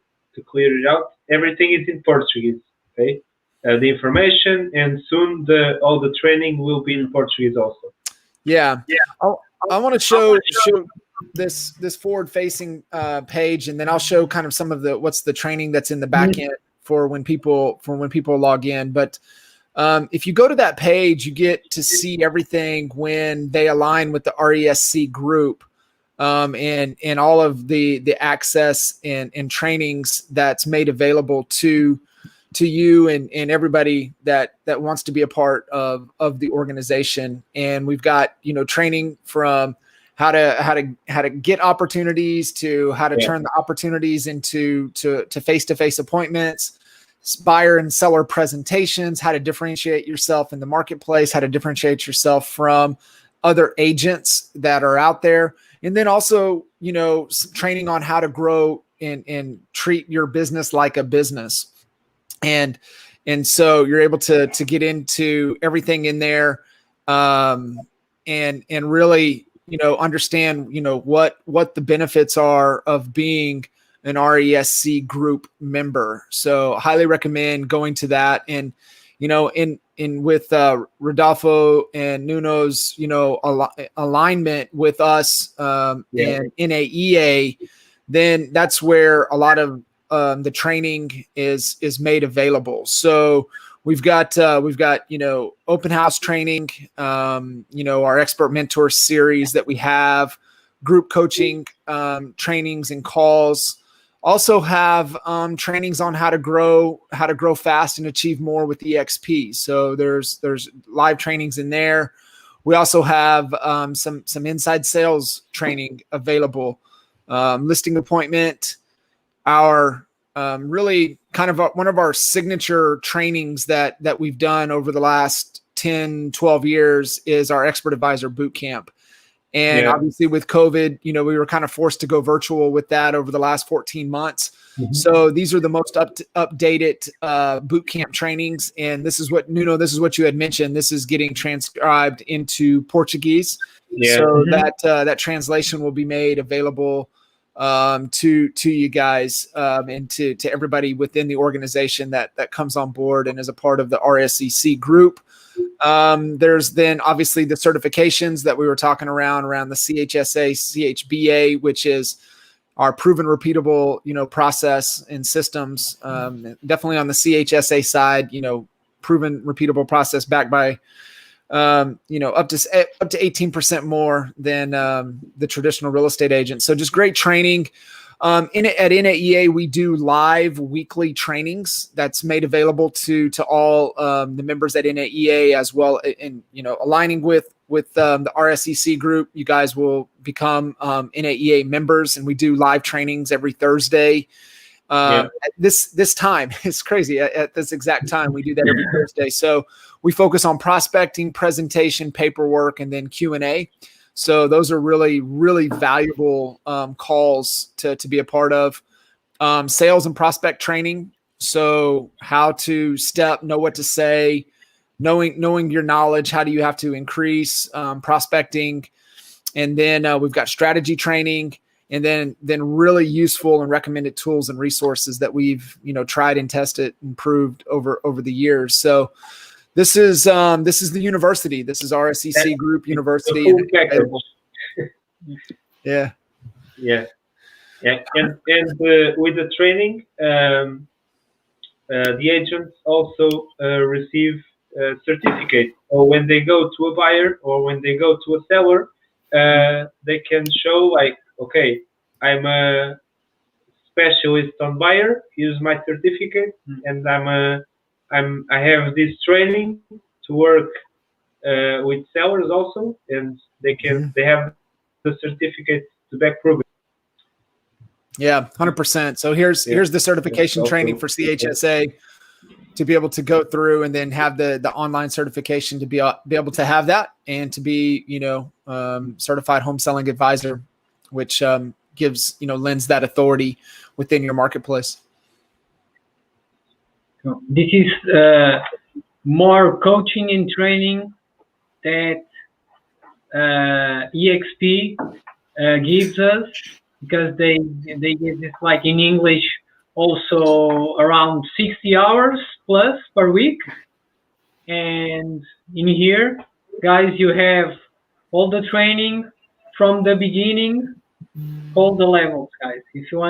clear it out, everything is in Portuguese. Okay, the information, and soon all the training will be in Portuguese also. Yeah. I want to show this forward-facing page, and then I'll show kind of some of what's the training that's in the back end for when people log in. But if you go to that page, you get to see everything when they align with the RESC group, and all of the access and trainings that's made available to you and everybody that wants to be a part of the organization. And we've got training from how to get opportunities to how to turn the opportunities into face-to-face appointments, buyer and seller presentations, how to differentiate yourself in the marketplace, how to differentiate yourself from other agents that are out there. And then also, some training on how to grow and treat your business like a business. And so you're able to get into everything in there, and really, understand, what the benefits are of being an RESC group member. So highly recommend going to that. And, in with Rodolfo and Nuno's, alignment with us and NAEA, then that's where a lot of the training is made available. So we've got open house training, our expert mentor series that we have, group coaching trainings and calls. Also have trainings on how to grow fast and achieve more with EXP. So there's live trainings in there. We also have some inside sales training available, listing appointment. Our really kind of one of our signature trainings that we've done over the last 10, 12 years is our expert advisor boot camp. And obviously with COVID, we were kind of forced to go virtual with that over the last 14 months. So these are the most updated boot camp trainings. And this is what, Nuno, this is what you had mentioned. This is getting transcribed into Portuguese. So that translation will be made available to you guys and to everybody within the organization that comes on board and is a part of the RSEC group. There's then obviously the certifications that we were talking around the CHSA, CHBA, which is our proven repeatable, process and systems. Definitely on the CHSA side, proven repeatable process backed by, up to 18% more than the traditional real estate agent. So just great training. At NAEA, we do live weekly trainings that's made available to all the members at NAEA as well. And, aligning with the RSEC group, you guys will become NAEA members, and we do live trainings every Thursday. At this time, it's crazy. At this exact time, we do that every Thursday. So we focus on prospecting, presentation, paperwork, and then Q&A. So those are really, really valuable calls to be a part of. Sales and prospect training. So how to know what to say, knowing your knowledge. How do you have to increase prospecting? And then we've got strategy training, and then really useful and recommended tools and resources that we've tried and tested and proved over the years. So this is the university. This is RSEC Group University. Yeah. And with the training, the agents also receive a certificate. Or when they go to a buyer or when they go to a seller, they can show like, okay, I'm a specialist on buyer. Here's my certificate, and I have this training to work with sellers also, and they have the certificate to back prove it. Yeah, 100%. So here's the certification training for CHSA to be able to go through, and then have the online certification to be able to have that, and to be certified home selling advisor, which lends that authority within your marketplace. This is more coaching and training that EXP gives us, because they give this, like in English, also around 60 hours plus per week. And in here, guys, you have all the training from the beginning, all the levels, guys. If you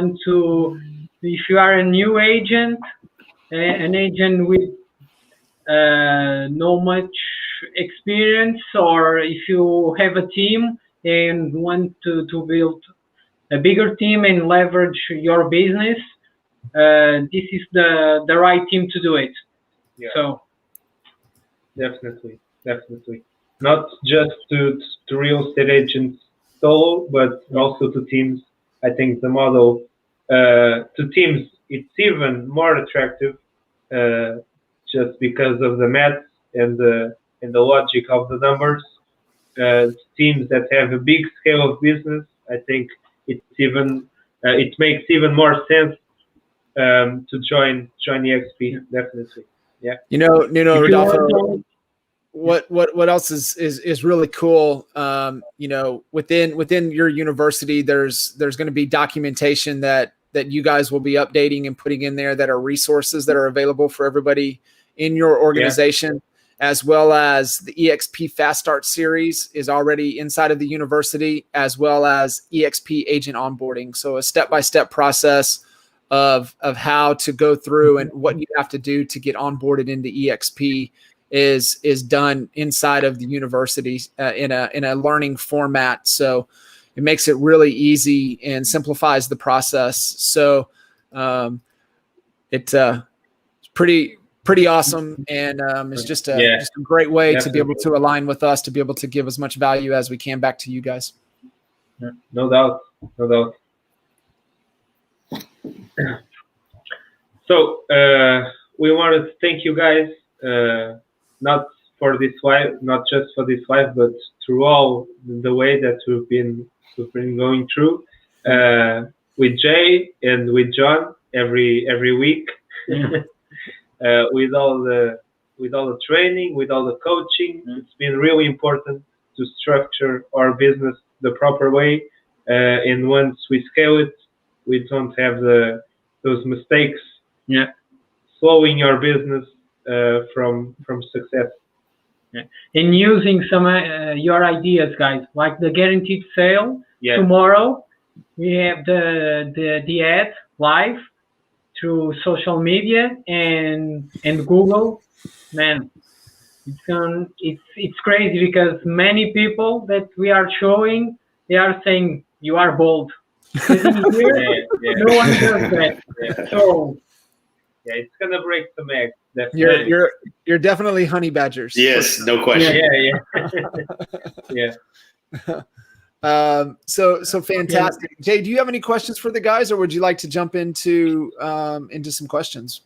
are a new agent, an agent with no much experience, or if you have a team and want to build a bigger team and leverage your business, this is the right team to do it. Yeah. So definitely not just to real estate agents solo, but also to teams. I think the model to teams, it's even more attractive just because of the math and the logic of the numbers. Teams that have a big scale of business, I think it makes even more sense to join EXP. Definitely. Yeah. Nuno, Rodolfo, what else is really cool? Within your university, there's going to be documentation that you guys will be updating and putting in there, that are resources that are available for everybody in your organization, as well as the EXP Fast Start series is already inside of the university, as well as EXP agent onboarding. So a step-by-step process of how to go through and what you have to do to get onboarded into EXP is done inside of the university in a learning format. So it makes it really easy and simplifies the process. So it's pretty awesome, and it's just a great way to be able to align with us, to be able to give as much value as we can back to you guys. No doubt. So we wanted to thank you guys, not for this life, not just for this life, but through all the way that we've been going through with Jay and with John every week, with all the training, with all the coaching. It's been really important to structure our business the proper way, and once we scale it, we don't have those mistakes slowing your business from success. And using some your ideas, guys, like the guaranteed sale. Tomorrow we have the ad live through social media and Google. Man, it's crazy because many people that we are showing, they are saying you are bold. No one does that. So it's gonna break the egg. You're definitely honey badgers. Yes, no question. So fantastic. Jay, do you have any questions for the guys, or would you like to jump into some questions?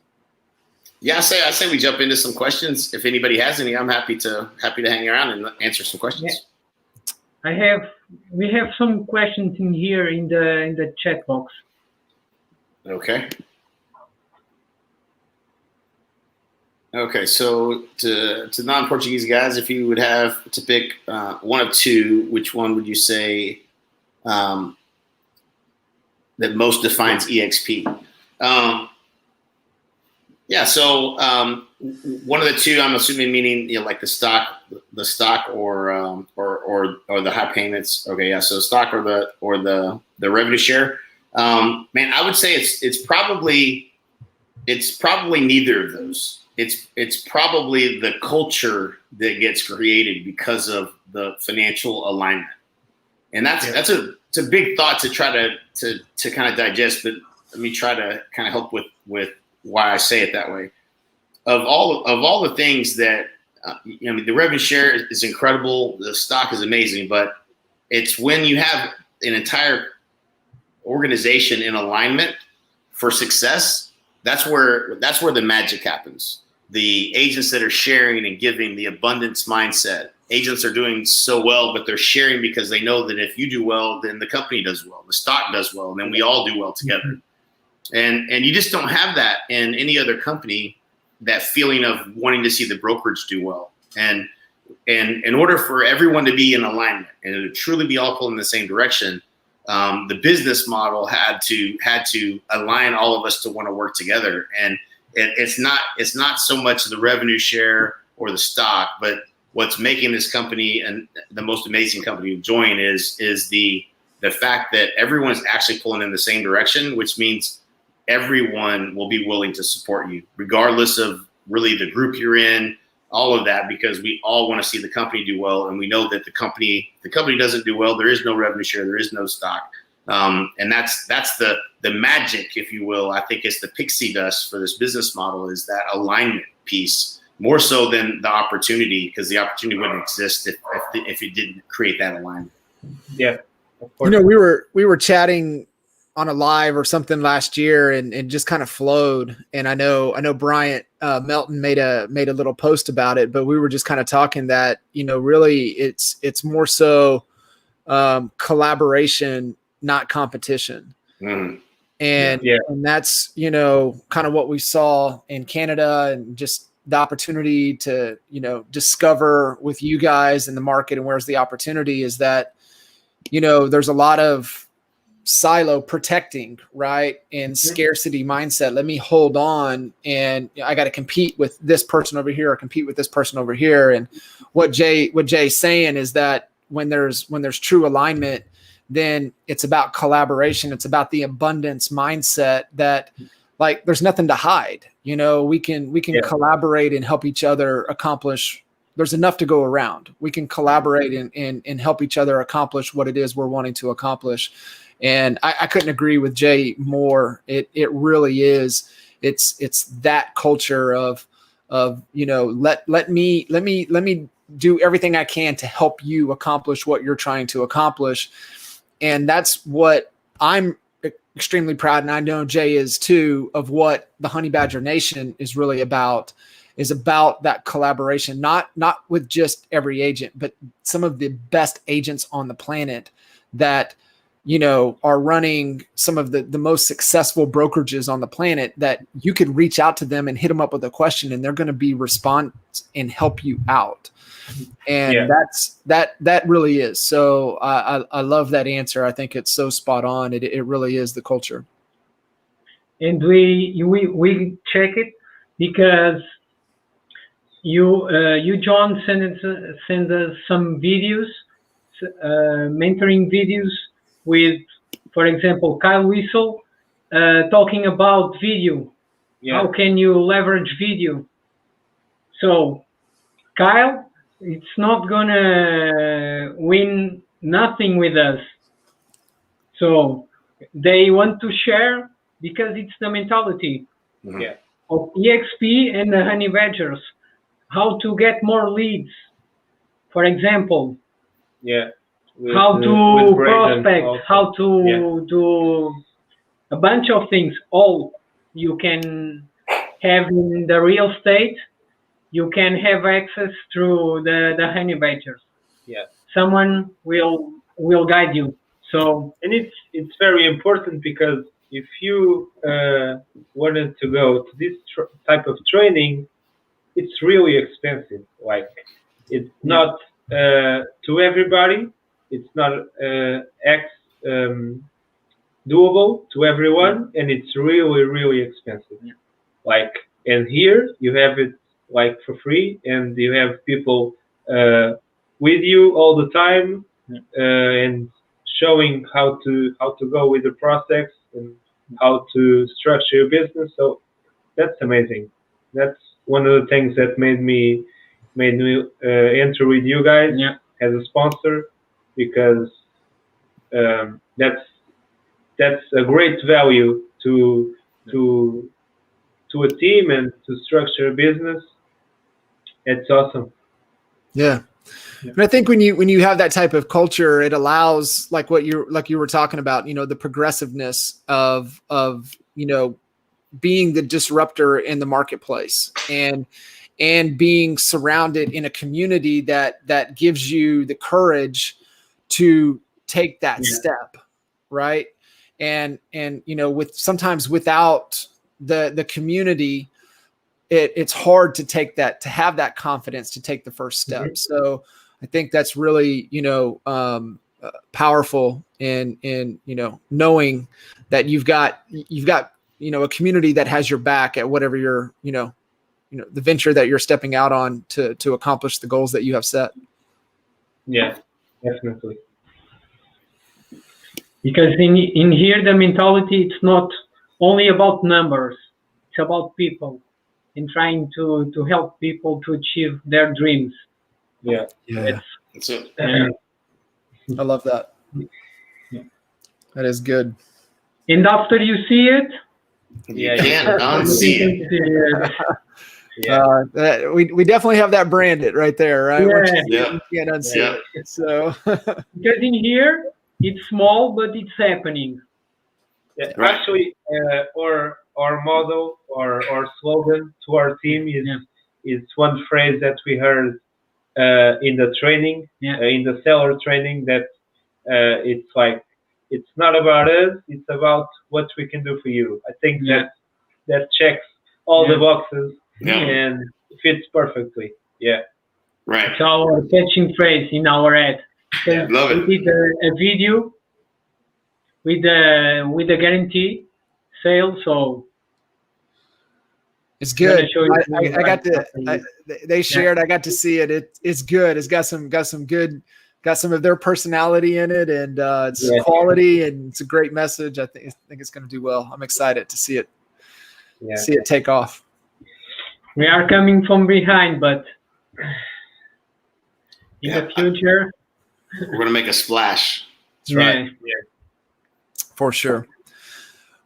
Yeah, I say we jump into some questions. If anybody has any, I'm happy to hang around and answer some questions. We have some questions in here in the chat box. Okay. Okay, so to non-Portuguese guys, if you would have to pick one of two, which one would you say that most defines EXP? So one of the two, I'm assuming, meaning like the stock or the high payments. Okay, yeah. So stock or the revenue share. Man, I would say it's probably neither of those. It's probably the culture that gets created because of the financial alignment, and it's a big thought to try to kind of digest. But let me try to kind of help with why I say it that way. Of all the things that the revenue share is incredible, the stock is amazing, but it's when you have an entire organization in alignment for success, that's where the magic happens. The agents that are sharing and giving, the abundance mindset. Agents are doing so well, but they're sharing because they know that if you do well, then the company does well, the stock does well, and then we all do well together. And you just don't have that in any other company, that feeling of wanting to see the brokerage do well. And in order for everyone to be in alignment and to truly be all pulling in the same direction, the business model had to align all of us to want to work together. And it's not so much the revenue share or the stock, but what's making this company and the most amazing company to join is the fact that everyone's actually pulling in the same direction, which means everyone will be willing to support you, regardless of really the group you're in, all of that, because we all want to see the company do well. And we know that the company doesn't do well, there is no revenue share, there is no stock. And that's the magic, if you will. I think it's the pixie dust for this business model, is that alignment piece, more so than the opportunity, because the opportunity wouldn't exist if it didn't create that alignment. Yeah. We were chatting on a live or something last year, and just kind of flowed. And I know Bryant Melton made a little post about it, but we were just kind of talking that, really it's more so collaboration, not competition. Mm. And that's, kind of what we saw in Canada, and just the opportunity to, discover with you guys in the market and where's the opportunity is that, there's a lot of silo protecting, right? And scarcity mindset. Let me hold on, and I got to compete with this person over here or compete with this person over here. And what Jay's saying is that when there's true alignment, then it's about collaboration. It's about the abundance mindset that, like, there's nothing to hide. We can collaborate and help each other accomplish. There's enough to go around. We can collaborate and help each other accomplish what it is we're wanting to accomplish. And I couldn't agree with Jay more. It really is. It's that culture of let me do everything I can to help you accomplish what you're trying to accomplish. And that's what I'm extremely proud, and I know Jay is too, of what the Honey Badger Nation is really about. is about that collaboration, not with just every agent, but some of the best agents on the planet that, are running some of the most successful brokerages on the planet, that you could reach out to them and hit them up with a question and they're going to be respond and help you out. And that really is. So I love that answer. I think it's so spot on. It really is the culture. And we check it because you John send us some videos, mentoring videos with, for example, Kyle Whistle talking about video. How can you leverage video? So Kyle, it's not gonna win nothing with us. So they want to share because it's the mentality of EXP and the honey badgers. How to get more leads, for example. How to prospect, how to do a bunch of things. All you can have in the real estate, you can have access through the honey badgers. Someone will guide you. So, and it's very important, because if you wanted to go to this type of training, it's really expensive. Like, it's not to everybody. It's not doable to everyone, and it's really, really expensive. Like, and here you have it like for free, and you have people with you all the time, and showing how to go with the process and how to structure your business. So that's amazing. That's one of the things that made me enter with you guys as a sponsor, because that's a great value to a team and to structure a business. It's awesome. Yeah. But I think when you have that type of culture, it allows, like you were talking about, the progressiveness of being the disruptor in the marketplace, and being surrounded in a community that gives you the courage to take that step, right? And with sometimes without the community, it's hard to take that, to have that confidence to take the first step. So I think that's really, powerful in knowing that you've got a community that has your back at whatever you're, the venture that you're stepping out on to accomplish the goals that you have set. Yeah, definitely. Because in here, the mentality, it's not only about numbers, it's about people, and trying to help people to achieve their dreams. That's it. I love that. That is good. And after you see it, you can't unsee it. We definitely have that branded right there, right? Yeah. You can't unsee it. So because in here it's small, but it's happening. Actually, our model or slogan to our team is one phrase that we heard in the training, in the seller training, that it's like, it's not about us, it's about what we can do for you. I think that checks all the boxes and fits perfectly. Right. It's our catching phrase in our ad. Love it. We did a video with the guarantee sale, so it's good. I got to. They shared. I got to see it. It's good. It's got some good. Got some of their personality in it, and it's quality, and it's a great message. I think it's going to do well. I'm excited to see it. See it take off. We are coming from behind, but in the future, we're going to make a splash. That's right. For sure.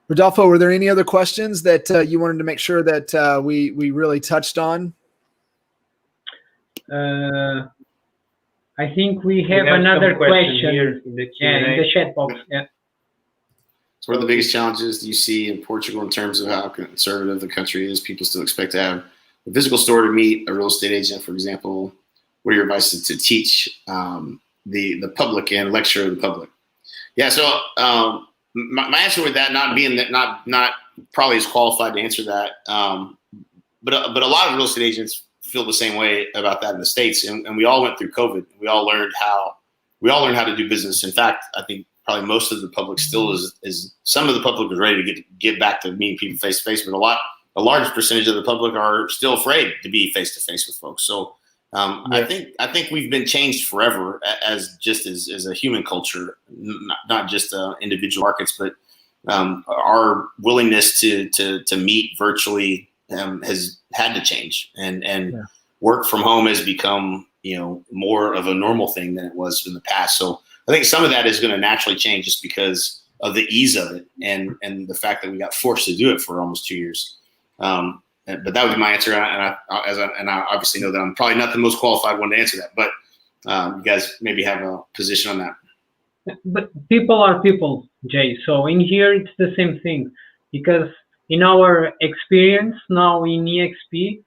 Rodolfo, were there any other questions that you wanted to make sure that we really touched on? I think we have another question here in the Q&A. in the chat box. What are the biggest challenges you see in Portugal in terms of how conservative the country is? People still expect to have a physical store to meet a real estate agent, for example? What are your advice to teach the public and lecture to the public? Yeah, so my answer with that, not being that not probably as qualified to answer that, but a lot of real estate agents feel the same way about that in the States, and we all went through COVID. We all learned how to do business. In fact, I think probably most of the public still is some of the public is ready to get back to meeting people face to face, but a large percentage of the public are still afraid to be face to face with folks. So I think we've been changed forever as a human culture, not just individual markets, but our willingness to meet virtually has had to change, and work from home has become more of a normal thing than it was in the past. So I think some of that is going to naturally change just because of the ease of it and the fact that we got forced to do it for almost 2 years. But that would be my answer, and I obviously know that I'm probably not the most qualified one to answer that, but you guys maybe have a position on that. But people are people, Jay. So in here, it's the same thing, because in our experience now in EXP,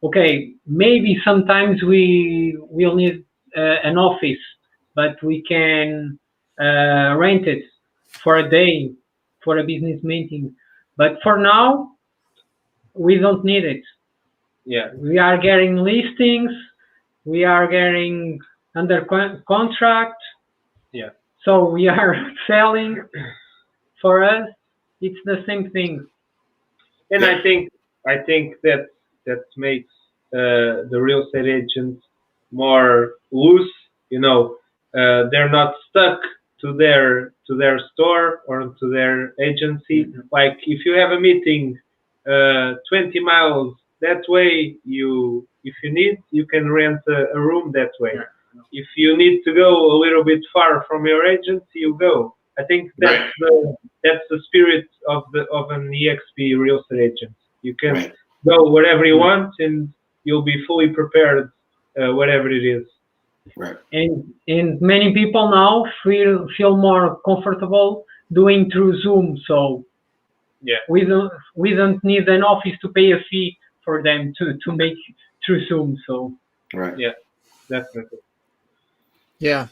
okay, maybe sometimes we will need an office, but we can rent it for a day for a business meeting. But for now, we don't need it. Yeah. We are getting listings. We are getting under contract. Yeah. So we are selling. For us, it's the same thing. And I think that makes the real estate agents more loose. They're not stuck to their store or to their agency. Mm-hmm. Like if you have a meeting 20 miles that way, if you need, you can rent a room that way. Yeah. If you need to go a little bit far from your agency, you go. I think that's the spirit of an EXP real estate agent. You can go wherever you want, and you'll be fully prepared, whatever it is. Right. And many people now feel more comfortable doing through Zoom. So we don't need an office to pay a fee for them to make through Zoom. So definitely. Yeah,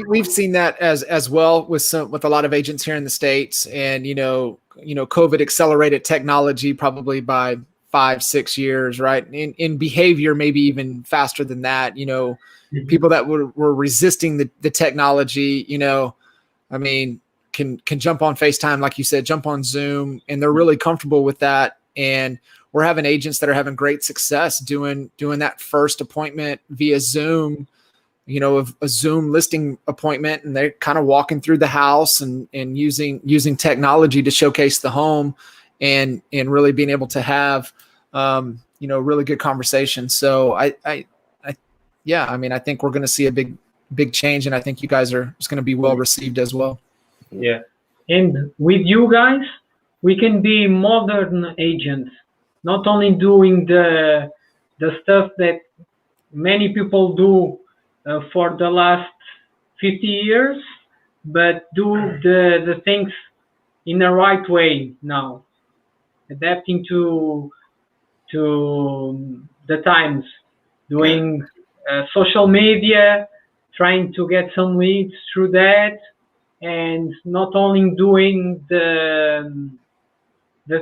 we've seen that as well with a lot of agents here in the States, and COVID accelerated technology probably by 5-6 years, right? In behavior, maybe even faster than that. People that were resisting the technology, can jump on FaceTime, like you said, jump on Zoom, and they're really comfortable with that. And we're having agents that are having great success doing that first appointment via Zoom. A Zoom listing appointment, and they're kind of walking through the house and using technology to showcase the home and really being able to have, really good conversations. So I think we're going to see a big change, and I think you guys it's going to be well received as well. Yeah. And with you guys, we can be modern agents, not only doing the stuff that many people do for the last 50 years, but do the things in the right way now, adapting to the times, doing social media, trying to get some leads through that, and not only doing the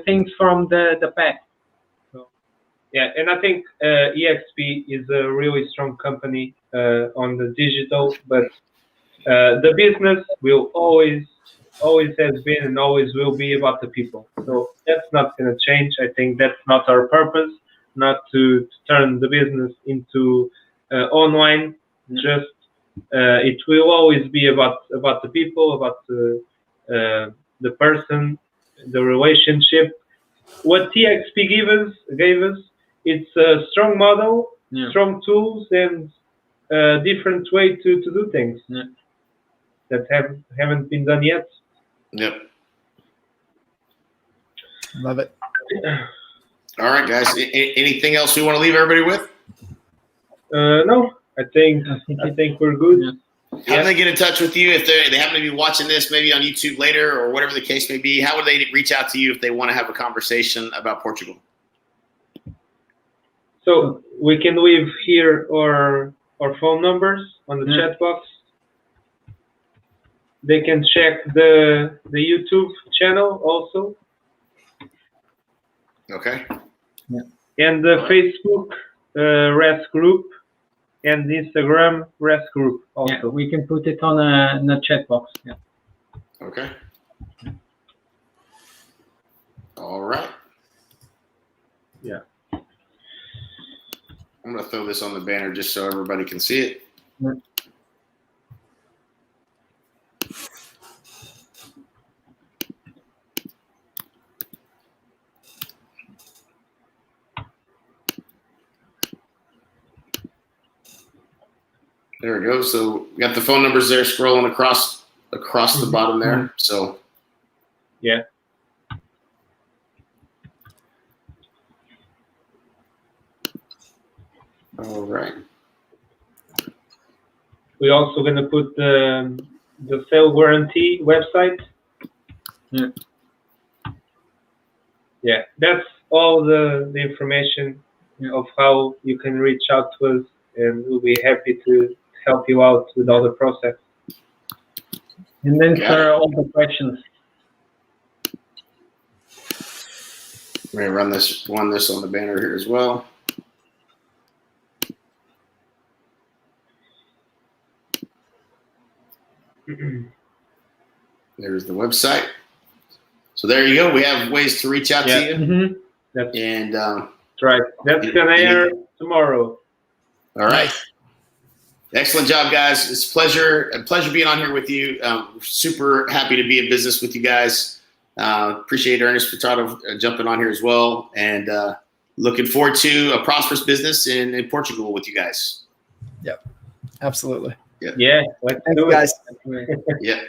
things from the past. Yeah, and I think EXP is a really strong company on the digital, but the business will always has been and always will be about the people. So that's not going to change. I think that's not our purpose, not to turn the business into online. Just it will always be about the people, about the person, the relationship. What TXP gave us, it's a strong model, strong tools, and a different way to do things that haven't been done yet. Yep. Love it. All right, guys. Anything else we want to leave everybody with? No, I think we're good. How do they get in touch with you if they happen to be watching this maybe on YouTube later or whatever the case may be? How would they reach out to you if they want to have a conversation about Portugal? So we can leave here our phone numbers on the chat box. They can check the YouTube channel also. Okay. And the Facebook REST group and the Instagram REST group also. Yeah, we can put it on a chat box. Yeah. Okay. All right. Yeah. I'm going to throw this on the banner just so everybody can see it. Yeah. There we go. So we got the phone numbers there scrolling across the bottom there. So yeah. All right. We're also going to put the sale guarantee website. Yeah. Yeah, that's all the information of how you can reach out to us, and we'll be happy to help you out with all the process. And answer all the questions. We're going to run this on the banner here as well. There's the website. So there you go. We have ways to reach out to you. Mm-hmm. That's right. That's going to air tomorrow. All right. Excellent job, guys. It's a pleasure being on here with you. Super happy to be in business with you guys. Appreciate Ernest Furtado jumping on here as well. And looking forward to a prosperous business in Portugal with you guys. Yep. Absolutely. Yeah. Thanks, guys. Yeah.